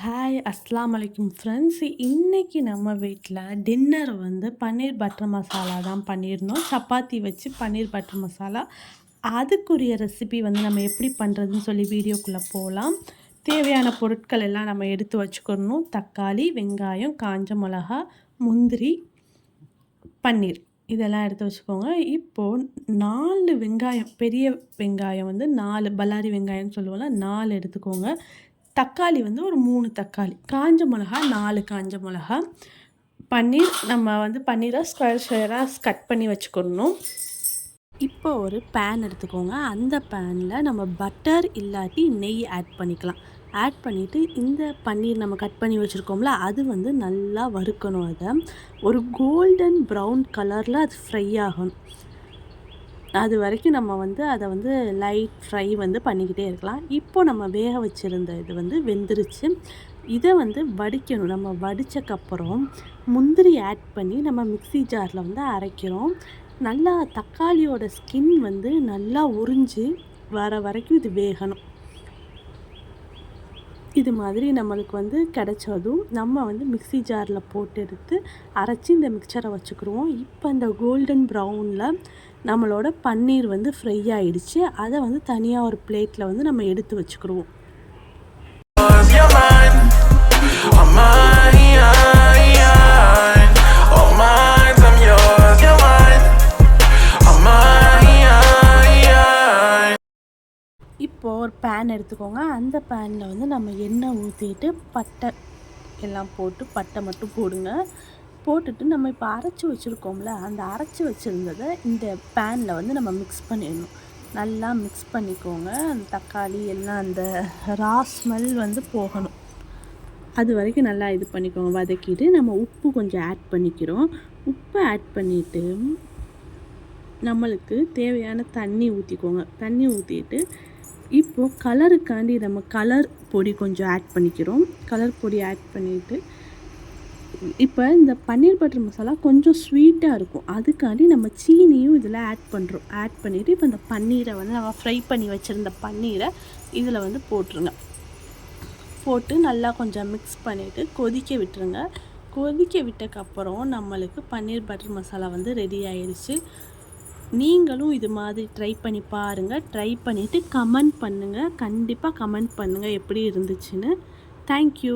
Hi அஸ்ஸலாமு அலைக்கும் friends. இன்னைக்கு நம்ம வீட்டில் டின்னர் வந்து பன்னீர் பட்டர் மசாலா தான் பண்ணியிருந்தோம். சப்பாத்தி வச்சு பன்னீர் பட்டர் மசாலா. அதுக்குரிய ரெசிபி வந்து நம்ம எப்படி பண்ணுறதுன்னு சொல்லி வீடியோக்குள்ளே போகலாம். தேவையான பொருட்கள் எல்லாம் நம்ம எடுத்து வச்சுக்கணும். தக்காளி, வெங்காயம், காஞ்ச மிளகா, முந்திரி, பன்னீர் இதெல்லாம் எடுத்து வச்சுக்கோங்க. இப்போது 4 வெங்காயம், பெரிய வெங்காயம் வந்து 4 பல்லாரி வெங்காயம்னு சொல்லுவோம்ல, 4 எடுத்துக்கோங்க. தக்காளி வந்து ஒரு 3 தக்காளி, காஞ்ச மிளகா 4 காஞ்ச மிளகா, பன்னீர் நம்ம வந்து பன்னீரை ஸ்கொயராக கட் பண்ணி வச்சுக்கணும். இப்போ ஒரு பேன் எடுத்துக்கோங்க. அந்த பேனில் நம்ம பட்டர் இல்லாட்டி நெய் ஆட் பண்ணிக்கலாம். ஆட் பண்ணிவிட்டு இந்த பன்னீர் நம்ம கட் பண்ணி வச்சுருக்கோம்ல, அது வந்து நல்லா வறுக்கணும். அதை ஒரு கோல்டன் ப்ரௌன் கலரில் அது ஃப்ரை ஆகணும். அது வரைக்கும் நம்ம வந்து அதை வந்து லைட் ஃப்ரை வந்து பண்ணிக்கிட்டே இருக்கலாம். இப்போ நம்ம வேக வச்சுருந்த இது வந்து வெந்துருச்சு. இதை வந்து வடிக்கணும். நம்ம வடித்தக்கப்புறம் முந்திரி ஆட் பண்ணி நம்ம மிக்ஸி ஜாரில் வந்து அரைக்கிறோம். நல்லா தக்காளியோட ஸ்கின் வந்து நல்லா உறிஞ்சி வர வரைக்கும் இது வேகணும். இது மாதிரி நம்மளுக்கு வந்து கிடைச்சதும் நம்ம வந்து மிக்ஸி ஜாரில் போட்டு எடுத்து அரைச்சி இந்த மிக்சரை வச்சுக்கிடுவோம். இப்போ இந்த கோல்டன் ப்ரௌனில் நம்மளோட பன்னீர் வந்து ஃப்ரை ஆகிடுச்சு. அதை வந்து தனியாக ஒரு பிளேட்டில் வந்து நம்ம எடுத்து வச்சுக்கிடுவோம். இப்போது ஒரு பேன் எடுத்துக்கோங்க. அந்த பேனில் வந்து நம்ம எண்ணெய் ஊற்றிட்டு பட்டை எல்லாம் போட்டு, பட்டை மட்டும் போடுங்க. போட்டுட்டு நம்ம இப்போ அரைச்சி வச்சுருக்கோம்ல, அந்த அரைச்சி வச்சுருந்ததை இந்த பேனில் வந்து நம்ம மிக்ஸ் பண்ணிடணும். நல்லா மிக்ஸ் பண்ணிக்கோங்க. அந்த தக்காளி எல்லாம் அந்த ரா ஸ்மெல் வந்து போகணும். அது வரைக்கும் நல்லா இது பண்ணிக்கோங்க. வதக்கிட்டு நம்ம உப்பு கொஞ்சம் ஆட் பண்ணிக்கிறோம். உப்பு ஆட் பண்ணிவிட்டு நம்மளுக்கு தேவையான தண்ணி ஊற்றிக்கோங்க. தண்ணி ஊற்றிட்டு இப்போது கலருக்காண்டி நம்ம கலர் பொடி கொஞ்சம் ஆட் பண்ணிக்கிறோம். கலர் பொடி ஆட் பண்ணிவிட்டு இப்போ இந்த பன்னீர் பட்டர் மசாலா கொஞ்சம் ஸ்வீட்டாக இருக்கும். அதுக்காண்டி நம்ம சீனியும் இதில் ஆட் பண்ணுறோம். ஆட் பண்ணிவிட்டு இப்போ இந்த பன்னீரை வந்து நம்ம ஃப்ரை பண்ணி வச்சுருந்த பன்னீரை இதில் வந்து போட்டுருங்க. போட்டு நல்லா கொஞ்சம் மிக்ஸ் பண்ணிவிட்டு கொதிக்க விட்டுருங்க. கொதிக்க விட்டக்கப்புறம் நம்மளுக்கு பன்னீர் பட்டர் மசாலா வந்து ரெடி ஆயிடுச்சு. நீங்களும் இது மாதிரி ட்ரை பண்ணி பாருங்கள். ட்ரை பண்ணிவிட்டு கமெண்ட் பண்ணுங்கள். கண்டிப்பாக கமெண்ட் பண்ணுங்கள் எப்படி இருந்துச்சுன்னு. தேங்க்யூ.